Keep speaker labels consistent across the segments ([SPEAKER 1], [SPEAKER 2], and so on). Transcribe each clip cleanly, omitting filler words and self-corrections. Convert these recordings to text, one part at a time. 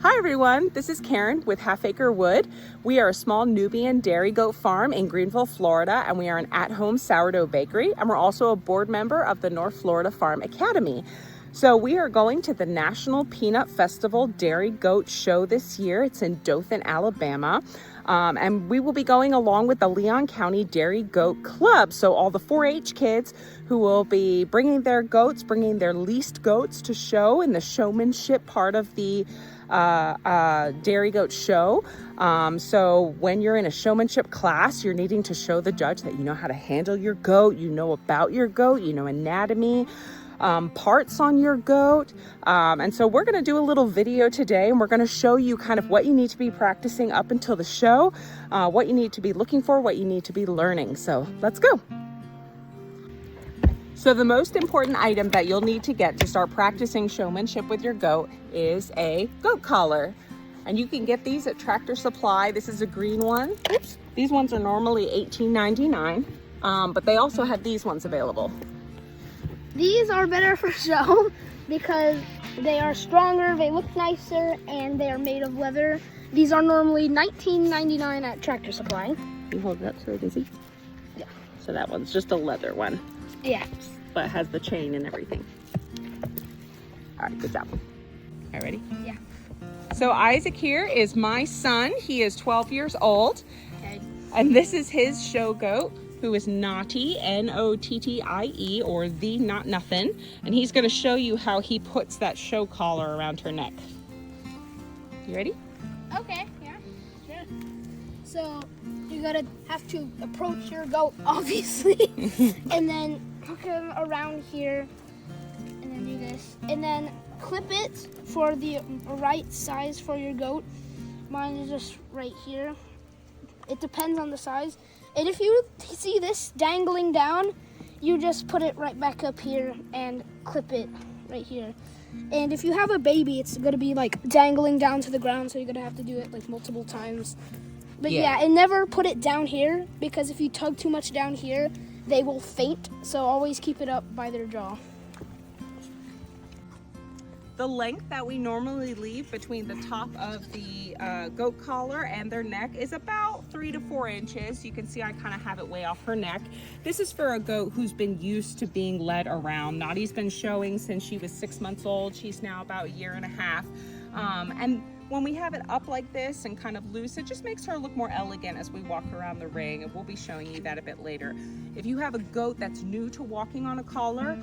[SPEAKER 1] Hi everyone, this is Karen with Half Acre Wood. We are a small Nubian dairy goat farm in Greenville, Florida, and we are an at-home sourdough bakery, and we're also a board member of the North Florida Farm Academy. So we are going to the National Peanut Festival Dairy Goat Show this year. It's in Dothan, Alabama. And we will be going along with the Leon County Dairy Goat Club. So all the 4-H kids who will be bringing their goats, bringing their leased goats to show in the showmanship part of the dairy goat show. So when you're in a showmanship class, you're needing to show the judge that you know how to handle your goat, you know about your goat, you know anatomy, parts on your goat. And so we're going to do a little video today, and we're going to show you kind of what you need to be practicing up until the show, what you need to be looking for, what you need to be learning. So let's go. So the most important item that you'll need to get to start practicing showmanship with your goat is a goat collar. And you can get these at Tractor Supply. This is a green one. Oops. These ones are normally $18.99, but they also have these ones available.
[SPEAKER 2] These are better for show because they are stronger, they look nicer, and they are made of leather. These are normally $19.99 at Tractor Supply.
[SPEAKER 1] You hold it up so they can see?
[SPEAKER 2] Yeah.
[SPEAKER 1] So that one's just a leather one.
[SPEAKER 2] Yeah.
[SPEAKER 1] But has the chain and everything. All right, good job. All right, ready?
[SPEAKER 2] Yeah.
[SPEAKER 1] So Isaac here is my son. He is 12 years old.
[SPEAKER 2] Okay.
[SPEAKER 1] And this is his show goat, who is Nottie, N-O-T-T-I-E, or the Not Nothing. And he's gonna show you how he puts that show collar around her neck. You ready?
[SPEAKER 2] Okay, yeah, sure. So you're gonna have to approach your goat, obviously, and then hook him around here, and then do this, and then clip it for the right size for your goat. Mine is just right here. It depends on the size. And if you see this dangling down, you just put it right back up here and clip it right here. And if you have a baby, it's gonna be like dangling down to the ground, so you're gonna have to do it like multiple times. But yeah, and never put it down here, because if you tug too much down here, they will faint. So always keep it up by their jaw.
[SPEAKER 1] The length that we normally leave between the top of the goat collar and their neck is about 3 to 4 inches. You can see I kind of have it way off her neck. This is for a goat who's been used to being led around. Nottie's been showing since she was 6 months old. She's now about a year and a half. And when we have it up like this and kind of loose, it just makes her look more elegant as we walk around the ring, and we'll be showing you that a bit later. If you have a goat that's new to walking on a collar,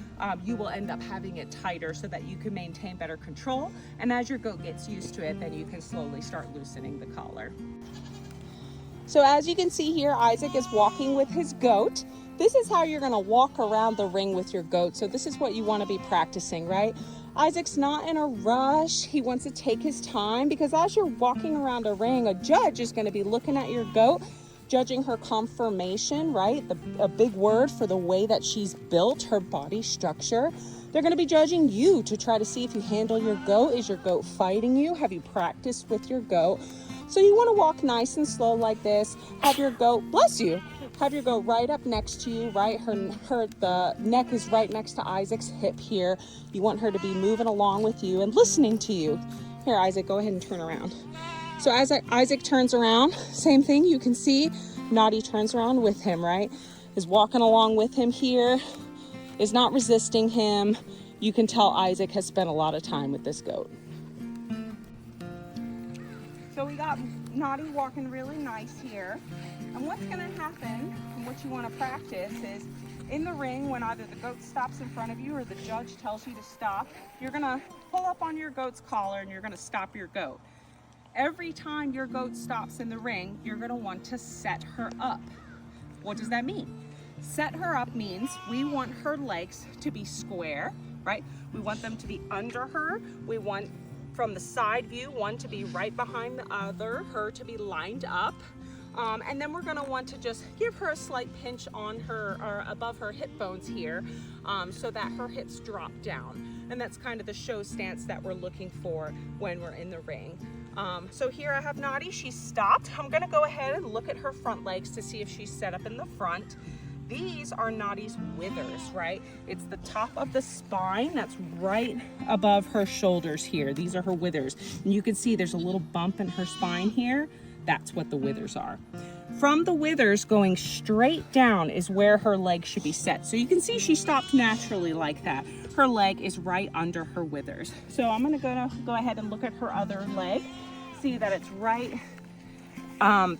[SPEAKER 1] you will end up having it tighter so that you can maintain better control. And as your goat gets used to it, then you can slowly start loosening the collar. So as you can see here, Isaac is walking with his goat. This is how you're gonna walk around the ring with your goat. So this is what you wanna be practicing, right? Isaac's not in a rush. He wants to take his time, because as you're walking around a ring, a judge is going to be looking at your goat, judging her conformation, right? A big word for the way that she's built, her body structure. They're going to be judging you to try to see if you handle your goat. Is your goat fighting you? Have you practiced with your goat? So you want to walk nice and slow like this. Have your goat, bless you, have your goat right up next to you, right? The neck is right next to Isaac's hip here. You want her to be moving along with you and listening to you. Here, Isaac, go ahead and turn around. So as Isaac turns around, same thing, you can see Nottie turns around with him, right? Is walking along with him here, is not resisting him. You can tell Isaac has spent a lot of time with this goat. So we got Nottie walking really nice here. And what's gonna happen, and what you wanna practice, is in the ring, when either the goat stops in front of you or the judge tells you to stop, you're gonna pull up on your goat's collar and you're gonna stop your goat. Every time your goat stops in the ring, you're gonna want to set her up. What does that mean? Set her up means we want her legs to be square, right? We want them to be under her. We want, from the side view, one to be right behind the other, her to be lined up. And then we're gonna want to just give her a slight pinch on her, or above her hip bones here, so that her hips drop down. And that's kind of the show stance that we're looking for when we're in the ring. So here I have Nottie, she's stopped. I'm gonna go ahead and look at her front legs to see if she's set up in the front. These are Naughty's withers, right? It's the top of the spine that's right above her shoulders here. These are her withers. And you can see there's a little bump in her spine here. That's what the withers are. From the withers going straight down is where her leg should be set. So you can see she stopped naturally like that. Her leg is right under her withers. So I'm gonna go ahead and look at her other leg. See that it's right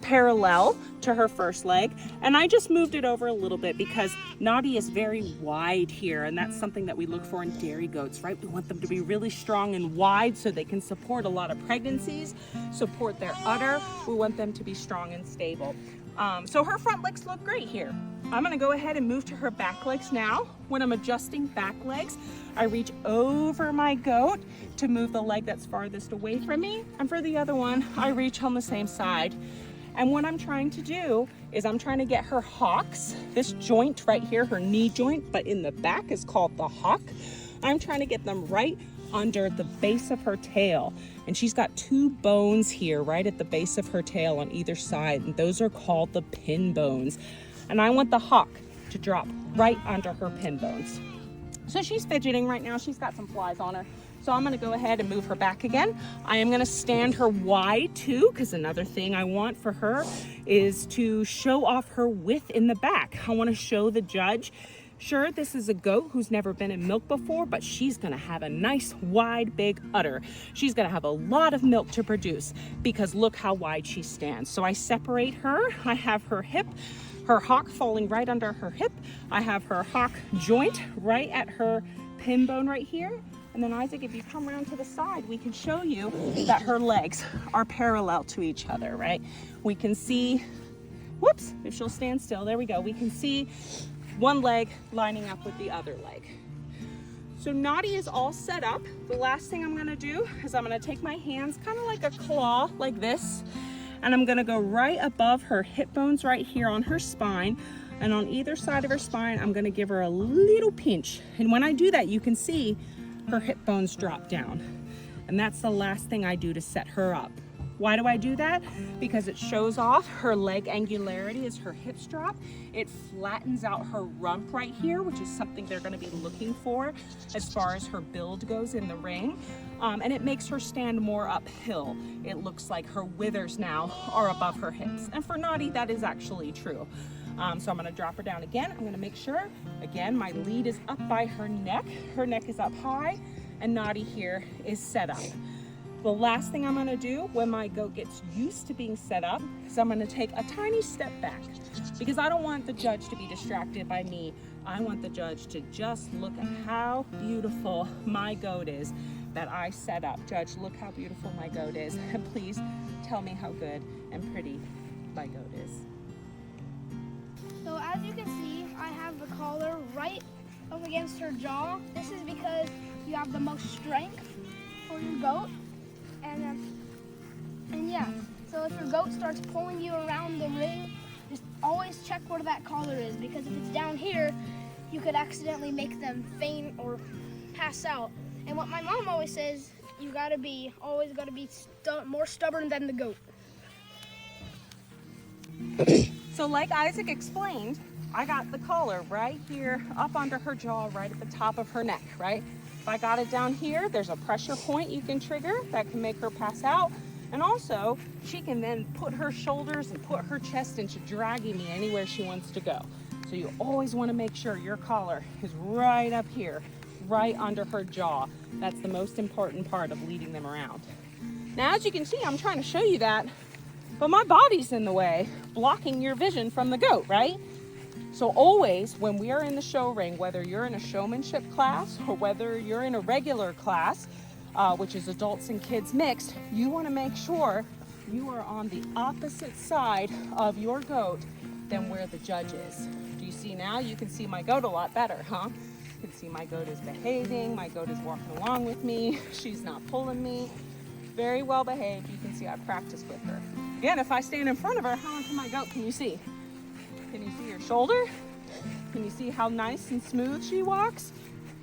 [SPEAKER 1] parallel to her first leg, and I just moved it over a little bit because Naughty is very wide here, and that's something that we look for in dairy goats, right? We want them to be really strong and wide so they can support a lot of pregnancies, support their udder. We want them to be strong and stable. So her front legs look great here. I'm gonna go ahead and move to her back legs now. When I'm adjusting back legs, I reach over my goat to move the leg that's farthest away from me. And for the other one, I reach on the same side. And what I'm trying to do is I'm trying to get her hocks, this joint right here, her knee joint, but in the back is called the hock. I'm trying to get them right under the base of her tail. And she's got two bones here right at the base of her tail on either side, and those are called the pin bones. And I want the hock to drop right under her pin bones. So she's fidgeting right now. She's got some flies on her. So I'm gonna go ahead and move her back again. I am gonna stand her wide too, because another thing I want for her is to show off her width in the back. I wanna show the judge, sure, this is a goat who's never been in milk before, but she's gonna have a nice, wide, big udder. She's gonna have a lot of milk to produce because look how wide she stands. So I separate her. I have her hip, her hock falling right under her hip. I have her hock joint right at her pin bone right here. And then Isaac, if you come around to the side, we can show you that her legs are parallel to each other, right? We can see, whoops, if she'll stand still, there we go. We can see one leg lining up with the other leg. So Naughty is all set up. The last thing I'm gonna do is I'm gonna take my hands kind of like a claw, like this, and I'm gonna go right above her hip bones right here on her spine. And on either side of her spine, I'm gonna give her a little pinch. And when I do that, you can see her hip bones drop down. And that's the last thing I do to set her up. Why do I do that? Because it shows off her leg angularity as her hips drop. It flattens out her rump right here, which is something they're gonna be looking for as far as her build goes in the ring. And it makes her stand more uphill. It looks like her withers now are above her hips. And for Naughty, that is actually true. So I'm gonna drop her down again. I'm gonna make sure, again, my lead is up by her neck. Her neck is up high, and Naughty here is set up. The last thing I'm gonna do when my goat gets used to being set up is I'm gonna take a tiny step back because I don't want the judge to be distracted by me. I want the judge to just look at how beautiful my goat is that I set up. Judge, look how beautiful my goat is. And please tell me how good and pretty my goat is.
[SPEAKER 2] So as you can see, I have the collar right up against her jaw. This is because you have the most strength for your goat. And yeah, so if your goat starts pulling you around the ring, just always check where that collar is, because if it's down here, you could accidentally make them faint or pass out. And what my mom always says, you always gotta be more stubborn than the goat.
[SPEAKER 1] So like Isaac explained, I got the collar right here up under her jaw, right at the top of her neck, right? If I got it down here, there's a pressure point you can trigger that can make her pass out. And also, she can then put her shoulders and put her chest into dragging me anywhere she wants to go. So you always want to make sure your collar is right up here, right under her jaw. That's the most important part of leading them around. Now, as you can see, I'm trying to show you that, but my body's in the way, blocking your vision from the goat, right? So always, when we are in the show ring, whether you're in a showmanship class or whether you're in a regular class, which is adults and kids mixed, you want to make sure you are on the opposite side of your goat than where the judge is. Do you see now? You can see my goat a lot better, huh? You can see my goat is behaving, my goat is walking along with me, she's not pulling me. Very well behaved. You can see I practiced with her. Again, if I stand in front of her, how much of my goat can you see? Can you see her shoulder? Can you see how nice and smooth she walks?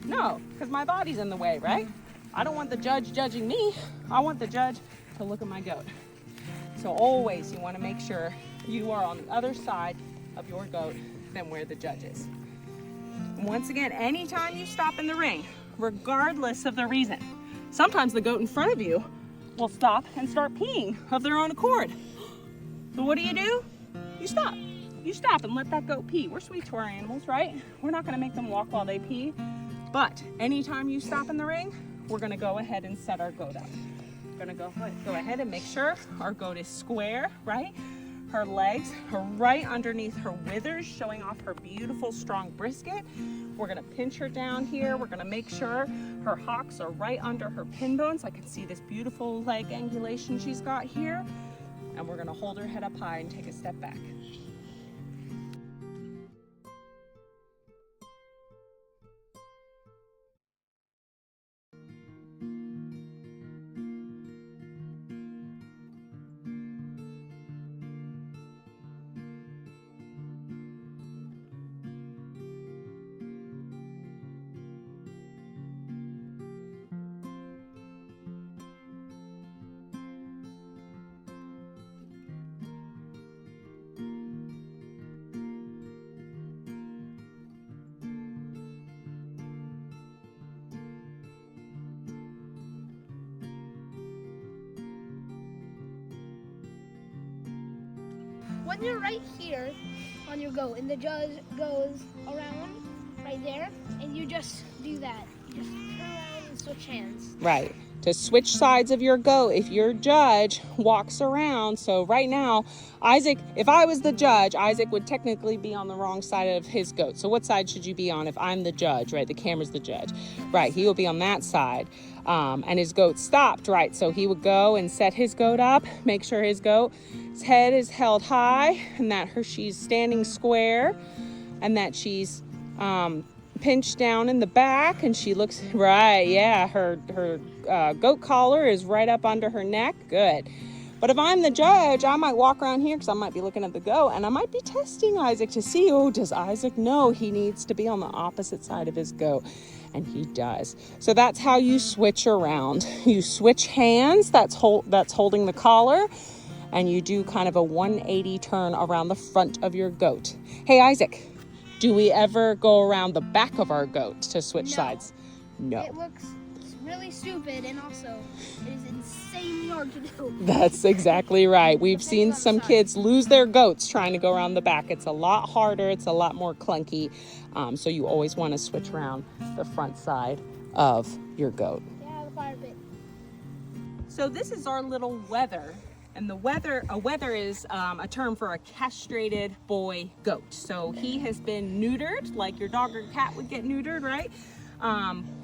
[SPEAKER 1] No, because my body's in the way, right? I don't want the judge judging me. I want the judge to look at my goat. So always you want to make sure you are on the other side of your goat than where the judge is. And once again, anytime you stop in the ring, regardless of the reason, sometimes the goat in front of you will stop and start peeing of their own accord. So what do? You stop. You stop and let that goat pee. We're sweet to our animals, right? We're not gonna make them walk while they pee. But anytime you stop in the ring, we're gonna go ahead and set our goat up. We're gonna go ahead and make sure our goat is square, right? Her legs are right underneath her withers, showing off her beautiful, strong brisket. We're gonna pinch her down here. We're gonna make sure her hocks are right under her pin bones. I can see this beautiful leg angulation she's got here. And we're gonna hold her head up high and take a step back.
[SPEAKER 2] When you're right here on your goat and the judge goes around right there, and you just do that. You just turn around and switch hands.
[SPEAKER 1] Right. To switch sides of your goat, if your judge walks around. So right now, Isaac, if I was the judge, Isaac would technically be on the wrong side of his goat. So what side should you be on if I'm the judge, right? The camera's the judge. Right, he will be on that side. And his goat stopped, right? So he would go and set his goat up, make sure his goat's head is held high and that she's standing square and that she's pinched down in the back and she looks right. Yeah, her goat collar is right up under her neck. Good. But if I'm the judge, I might walk around here because I might be looking at the goat and I might be testing Isaac to see, oh, does Isaac know he needs to be on the opposite side of his goat? And he does. So that's how you switch around. You switch hands, that's holding the collar, and you do kind of a 180 turn around the front of your goat. Hey, Isaac, do we ever go around the back of our goat to switch sides? No.
[SPEAKER 2] It looks really stupid, and also it is insanely hard to do.
[SPEAKER 1] That's exactly right. We've seen some kids lose their goats trying to go around the back. It's a lot harder. It's a lot more clunky. So you always want to switch around the front side of your goat.
[SPEAKER 2] Yeah, the fire pit.
[SPEAKER 1] So this is our little wether. And a wether is a term for a castrated boy goat. So he has been neutered, like your dog or cat would get neutered, right?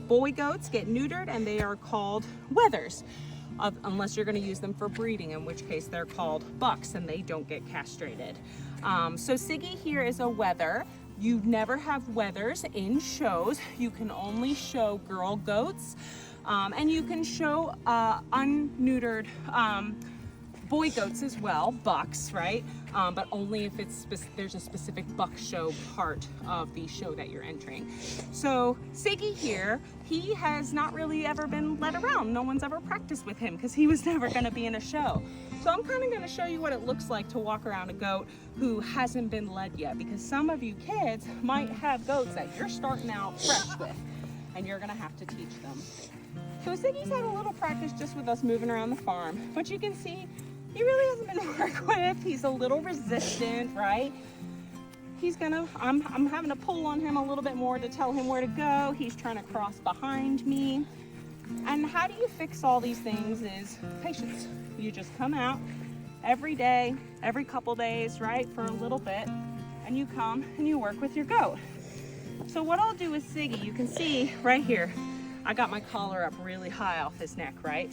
[SPEAKER 1] Boy goats get neutered and they are called wethers, unless you're going to use them for breeding, in which case they're called bucks and they don't get castrated. So Siggy here is a wether. You never have wethers in shows. You can only show girl goats, and you can show unneutered boy goats as well, bucks, right? But only if there's a specific buck show part of the show that you're entering. So Siggy here, he has not really ever been led around. No one's ever practiced with him because he was never going to be in a show. So I'm kind of going to show you what it looks like to walk around a goat who hasn't been led yet, because some of you kids might have goats that you're starting out fresh with and you're going to have to teach them. So Siggy's had a little practice just with us moving around the farm, but you can see he really hasn't been worked with. He's a little resistant, right? I'm having to pull on him a little bit more to tell him where to go. He's trying to cross behind me. And how do you fix all these things is patience. You just come out every day, every couple days, right, for a little bit, and you come and you work with your goat. So what I'll do with Siggy, you can see right here, I got my collar up really high off his neck, right?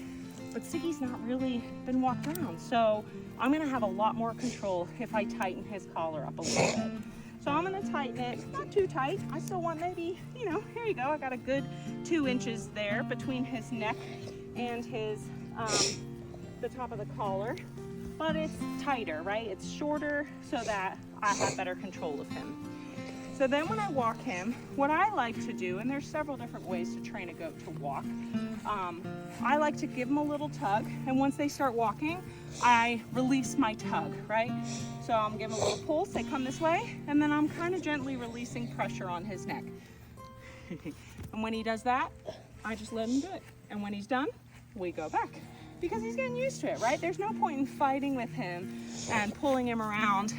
[SPEAKER 1] But Siggy's not really been walked around. So I'm gonna have a lot more control if I tighten his collar up a little bit. So I'm gonna tighten it, not too tight. I still want maybe, here you go. I got a good 2 inches there between his neck and his, the top of the collar. But it's tighter, right? It's shorter so that I have better control of him. So then when I walk him, what I like to do, and there's several different ways to train a goat to walk, I like to give them a little tug, and once they start walking, I release my tug, right? So I'm giving a little pulse, they come this way, and then I'm kind of gently releasing pressure on his neck. And when he does that, I just let him do it. And when he's done, we go back. Because he's getting used to it, right? There's no point in fighting with him and pulling him around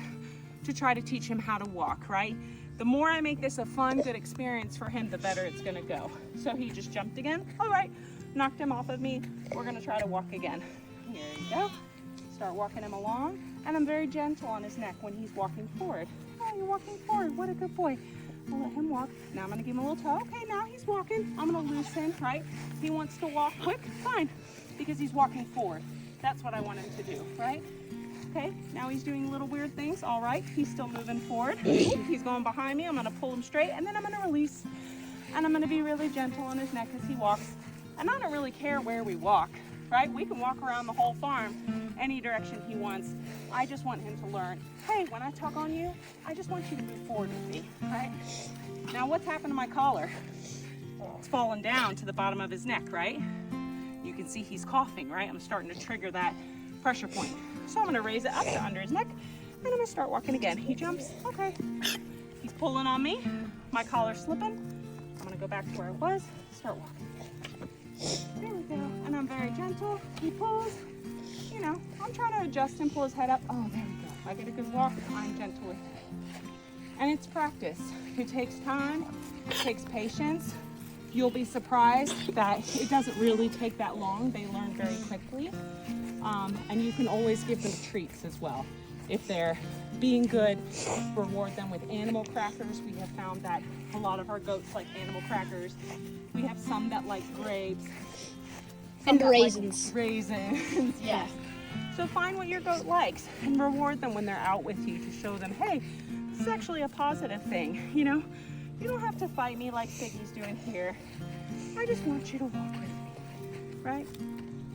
[SPEAKER 1] to try to teach him how to walk, right? The more I make this a fun, good experience for him, the better it's gonna go. So he just jumped again. All right, knocked him off of me. We're gonna try to walk again. Here you go. Start walking him along. And I'm very gentle on his neck when he's walking forward. Oh, you're walking forward, what a good boy. I'll let him walk. Now I'm gonna give him a little toe. Okay, now he's walking. I'm gonna loosen, right? He wants to walk quick, fine. Because he's walking forward. That's what I want him to do, right? Okay, now he's doing little weird things. All right, he's still moving forward. He's going behind me. I'm gonna pull him straight, and then I'm gonna release. And I'm gonna be really gentle on his neck as he walks. And I don't really care where we walk, right? We can walk around the whole farm any direction he wants. I just want him to learn, hey, when I tug on you, I just want you to move forward with me, right? Now what's happened to my collar? It's fallen down to the bottom of his neck, right? You can see he's coughing, right? I'm starting to trigger that pressure point. So I'm gonna raise it up to under his neck, and I'm gonna start walking again. He jumps, okay. He's pulling on me, my collar's slipping. I'm gonna go back to where it was, start walking. There we go, and I'm very gentle. He pulls, you know, I'm trying to adjust and pull his head up. Oh, there we go. I get a good walk, I'm gentle with it. And it's practice. It takes time, it takes patience. You'll be surprised that it doesn't really take that long. They learn very quickly. And you can always give them treats as well. If they're being good, reward them with animal crackers. We have found that a lot of our goats like animal crackers. We have some that like grapes.
[SPEAKER 2] And raisins.
[SPEAKER 1] Like raisins, yes. So find what your goat likes and reward them when they're out with you to show them, hey, this is actually a positive thing, you know? You don't have to fight me like Siggy's doing here. I just want you to walk with me, right?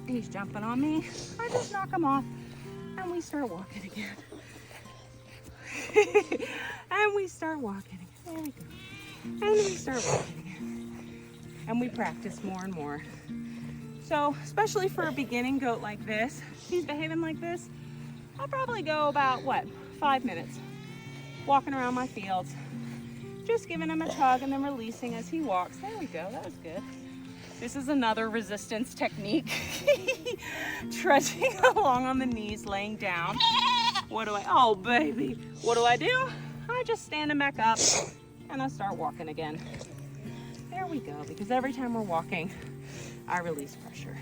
[SPEAKER 1] He's jumping on me. I just knock him off, and we start walking again. And we start walking again. There we go. And we start walking again. And we practice more and more. So, especially for a beginning goat like this, he's behaving like this, I'll probably go about, 5 minutes walking around my fields. Just giving him a tug and then releasing as he walks. There we go, that was good. This is another resistance technique. Trudging along on the knees, laying down. Oh baby, what do? I just stand him back up and I start walking again. There we go, because every time we're walking, I release pressure.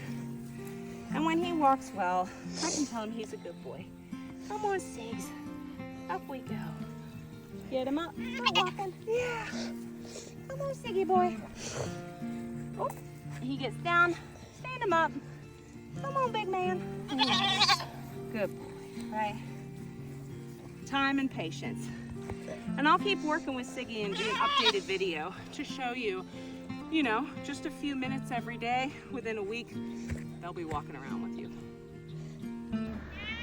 [SPEAKER 1] And when he walks well, I can tell him he's a good boy. Come on, Sigs, up we go. Get him up. Start walking. Yeah. Come on, Siggy boy. Oh, he gets down. Stand him up. Come on, big man. Yes. Good boy, right? Time and patience. And I'll keep working with Siggy and do an updated video to show you, you know, just a few minutes every day. Within a week, they'll be walking around with you.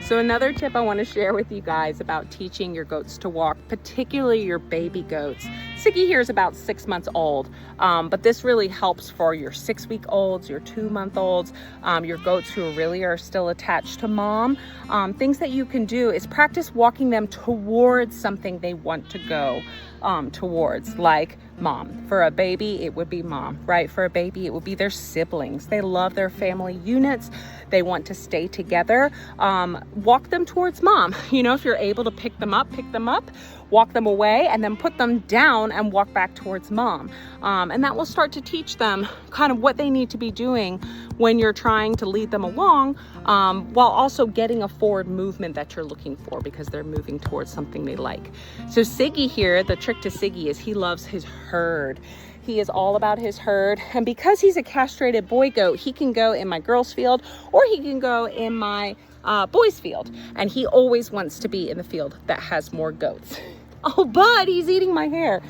[SPEAKER 1] So another tip I want to share with you guys about teaching your goats to walk, particularly your baby goats. Siggy here is about 6 months old, but this really helps for your 6-week-olds, your 2-month-olds, your goats who really are still attached to mom. Things that you can do is practice walking them towards something they want to go towards, like mom. For a baby, it would be mom, right? For a baby, it would be their siblings. They love their family units. They want to stay together. Walk them towards mom. You know, if you're able to pick them up, walk them away, and then put them down and walk back towards mom. And that will start to teach them kind of what they need to be doing when you're trying to lead them along, while also getting a forward movement that you're looking for because they're moving towards something they like. So Siggy here, the trick to Siggy is he loves his herd. He is all about his herd. And because he's a castrated boy goat, he can go in my girls' field or he can go in my boys' field. And he always wants to be in the field that has more goats. Oh, bud, he's eating my hair.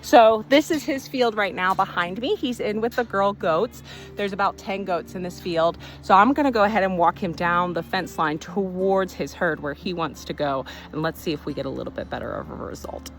[SPEAKER 1] So this is his field right now behind me. He's in with the girl goats. There's about 10 goats in this field. So I'm gonna go ahead and walk him down the fence line towards his herd where he wants to go. And let's see if we get a little bit better of a result.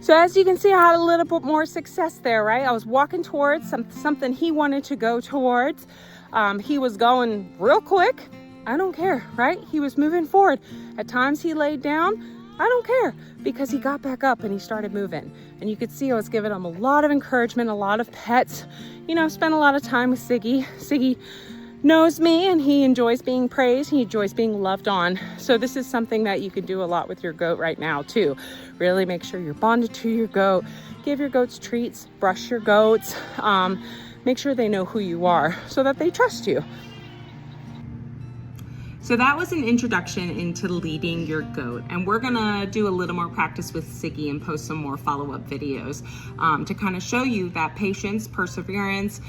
[SPEAKER 1] So as you can see, I had a little bit more success there, right? I was walking towards something he wanted to go towards. He was going real quick. I don't care, right? He was moving forward. At times he laid down. I don't care, because he got back up and he started moving. And you could see I was giving him a lot of encouragement, a lot of pets. You know, spent a lot of time with Siggy. Siggy knows me and he enjoys being praised. He enjoys being loved on. So this is something that you can do a lot with your goat right now too. Really make sure you're bonded to your goat. Give your goats treats, brush your goats. Make sure they know who you are so that they trust you. So that was an introduction into leading your goat, and we're gonna do a little more practice with Siggy and post some more follow-up videos to kind of show you that patience, perseverance,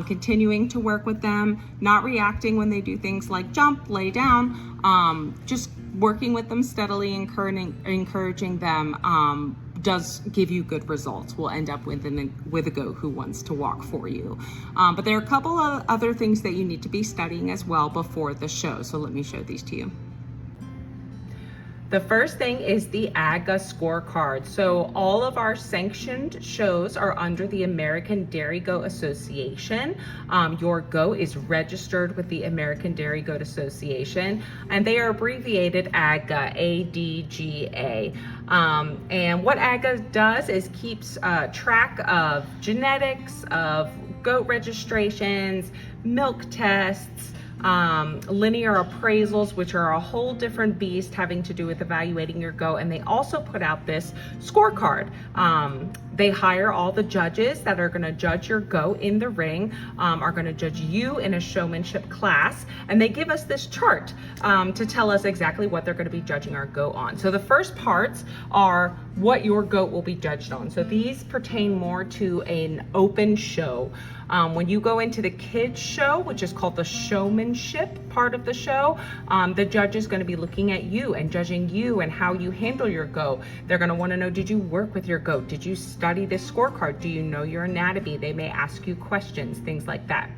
[SPEAKER 1] continuing to work with them, not reacting when they do things like jump, lay down, just working with them steadily, encouraging them does give you good results. We'll end up with a goat who wants to walk for you. But there are a couple of other things that you need to be studying as well before the show. So let me show these to you. The first thing is the ADGA scorecard. So all of our sanctioned shows are under the American Dairy Goat Association. Your goat is registered with the American Dairy Goat Association, and they are abbreviated ADGA, ADGA. And what ADGA does is keeps track of genetics, of goat registrations, milk tests, linear appraisals, which are a whole different beast having to do with evaluating your goat. And they also put out this scorecard. They hire all the judges that are going to judge your goat in the ring, are going to judge you in a showmanship class, and they give us this chart to tell us exactly what they're going to be judging our goat on. So the first parts are what your goat will be judged on. So these pertain more to an open show. When you go into the kids show, which is called the showmanship part of the show, the judge is going to be looking at you and judging you and how you handle your goat. They're going to want to know, did you work with your goat? Did you study this scorecard? Do you know your anatomy? They may ask you questions, things like that.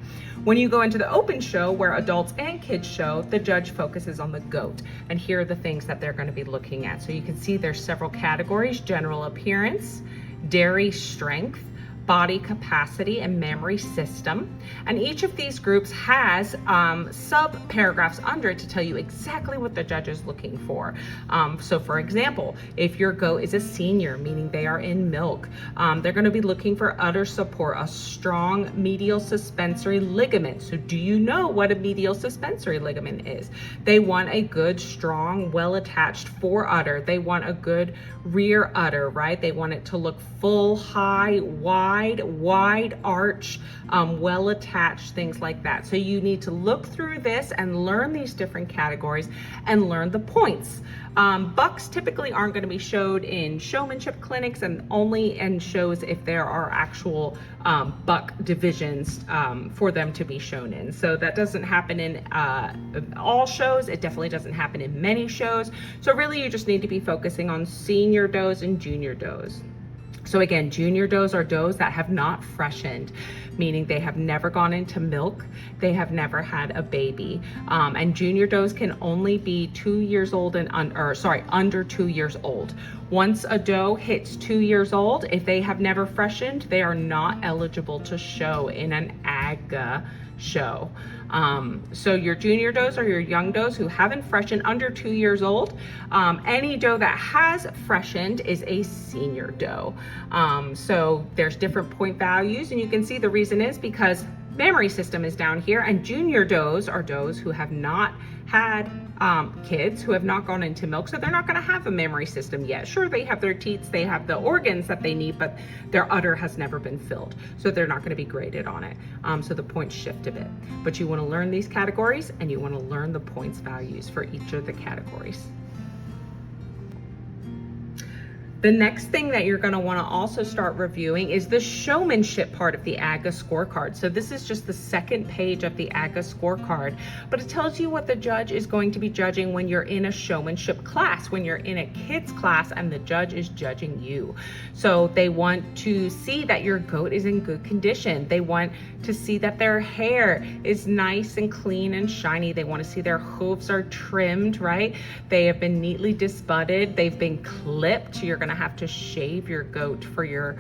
[SPEAKER 1] When you go into the open show, where adults and kids show, the judge focuses on the goat. And here are the things that they're going to be looking at. So you can see there's several categories: general appearance, dairy strength, body capacity, and memory system. And each of these groups has sub paragraphs under it to tell you exactly what the judge is looking for. So for example, if your goat is a senior, meaning they are in milk, they're going to be looking for udder support, a strong medial suspensory ligament. So do you know what a medial suspensory ligament is? They want a good, strong, well-attached fore udder. They want a good rear udder, right? They want it to look full, high, wide arch, well attached, things like that. So you need to look through this and learn these different categories and learn the points. Bucks typically aren't going to be showed in showmanship clinics, and only in shows if there are actual buck divisions for them to be shown in. So that doesn't happen in all shows. It definitely doesn't happen in many shows. So really you just need to be focusing on senior does and junior does. So again, junior does are does that have not freshened, meaning they have never gone into milk, they have never had a baby. And junior does can only be 2 years old and under 2 years old. Once a doe hits 2 years old, if they have never freshened, they are not eligible to show in an ADGA show. So your junior does or your young does who haven't freshened under 2 years old. Any doe that has freshened is a senior doe. So there's different point values, and you can see the reason is because memory system is down here, and junior does are does who have not had kids, who have not gone into milk, so they're not going to have a memory system yet. Sure, they have their teats, they have the organs that they need, but their udder has never been filled, so they're not going to be graded on it. So the points shift a bit, but you want to learn these categories and you want to learn the points values for each of the categories. The next thing that you're going to want to also start reviewing is the showmanship part of the ADGA scorecard. So this is just the second page of the ADGA scorecard, but it tells you what the judge is going to be judging when you're in a showmanship class, when you're in a kids class and the judge is judging you. So they want to see that your goat is in good condition. They want to see that their hair is nice and clean and shiny. They want to see their hooves are trimmed, right? They have been neatly disbudded. They've been clipped. You're going to have to shave your goat for your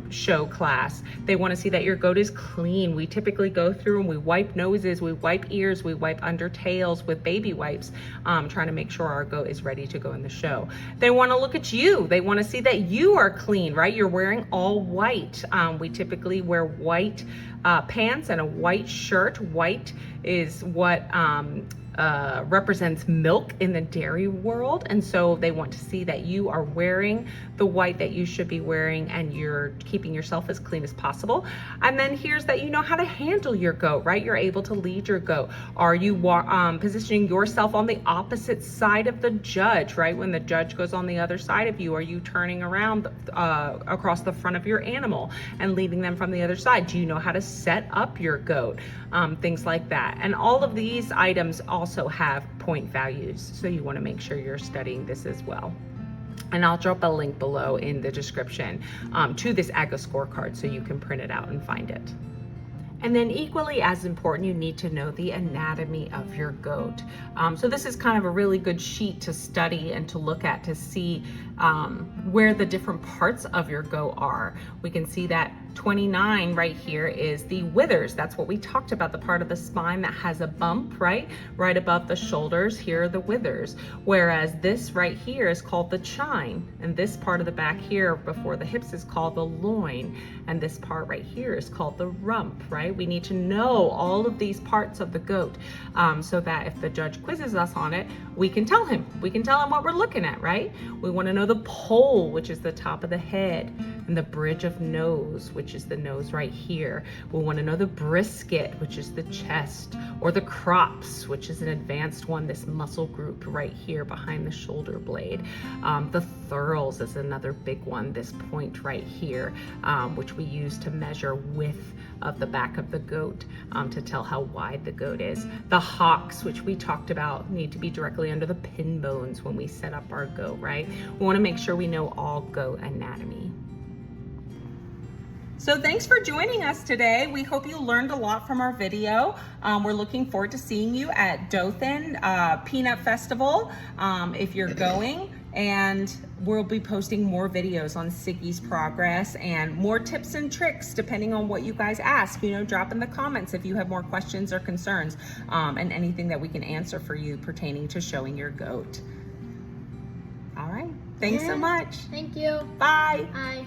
[SPEAKER 1] show class. They want to see that your goat is clean. We typically go through and we wipe noses, we wipe ears, we wipe under tails with baby wipes, trying to make sure our goat is ready to go in the show. They want to look at you. They want to see that you are clean, right? You're wearing all white. We typically wear white pants and a white shirt. White is what represents milk in the dairy world, and so they want to see that you are wearing the white that you should be wearing and you're keeping yourself as clean as possible. And then here's that you know how to handle your goat, right? You're able to lead your goat. Are you positioning yourself on the opposite side of the judge, right? When the judge goes on the other side of you, are you turning around across the front of your animal and leading them from the other side? Do you know how to set up your goat? Things like that. And all of these items also have point values, so you want to make sure you're studying this as well. And I'll drop a link below in the description to this ADGA scorecard so you can print it out and find it. And then equally as important, you need to know the anatomy of your goat. So this is kind of a really good sheet to study and to look at to see where the different parts of your goat are. We can see that 29 right here is the withers. That's what we talked about, the part of the spine that has a bump, right? Right above the shoulders, here are the withers. Whereas this right here is called the chine. And this part of the back here before the hips is called the loin. And this part right here is called the rump, right? We need to know all of these parts of the goat so that if the judge quizzes us on it, we can tell him. We can tell him what we're looking at, right? We want to know the poll, which is the top of the head, and the bridge of nose, which is the nose right here. We want to know the brisket, which is the chest, or the crops, which is an advanced one, this muscle group right here behind the shoulder blade. The thurls is another big one, this point right here, which we use to measure width of the back of the goat to tell how wide the goat is. The hocks, which we talked about, need to be directly under the pin bones when we set up our goat, right? We want to make sure we know all goat anatomy. So thanks for joining us today. We hope you learned a lot from our video. We're looking forward to seeing you at Dothan Peanut Festival if you're going. And we'll be posting more videos on Siggy's progress and more tips and tricks depending on what you guys ask. You know, drop in the comments if you have more questions or concerns and anything that we can answer for you pertaining to showing your goat. All right. Thanks so much.
[SPEAKER 2] Thank you.
[SPEAKER 1] Bye.
[SPEAKER 2] Bye.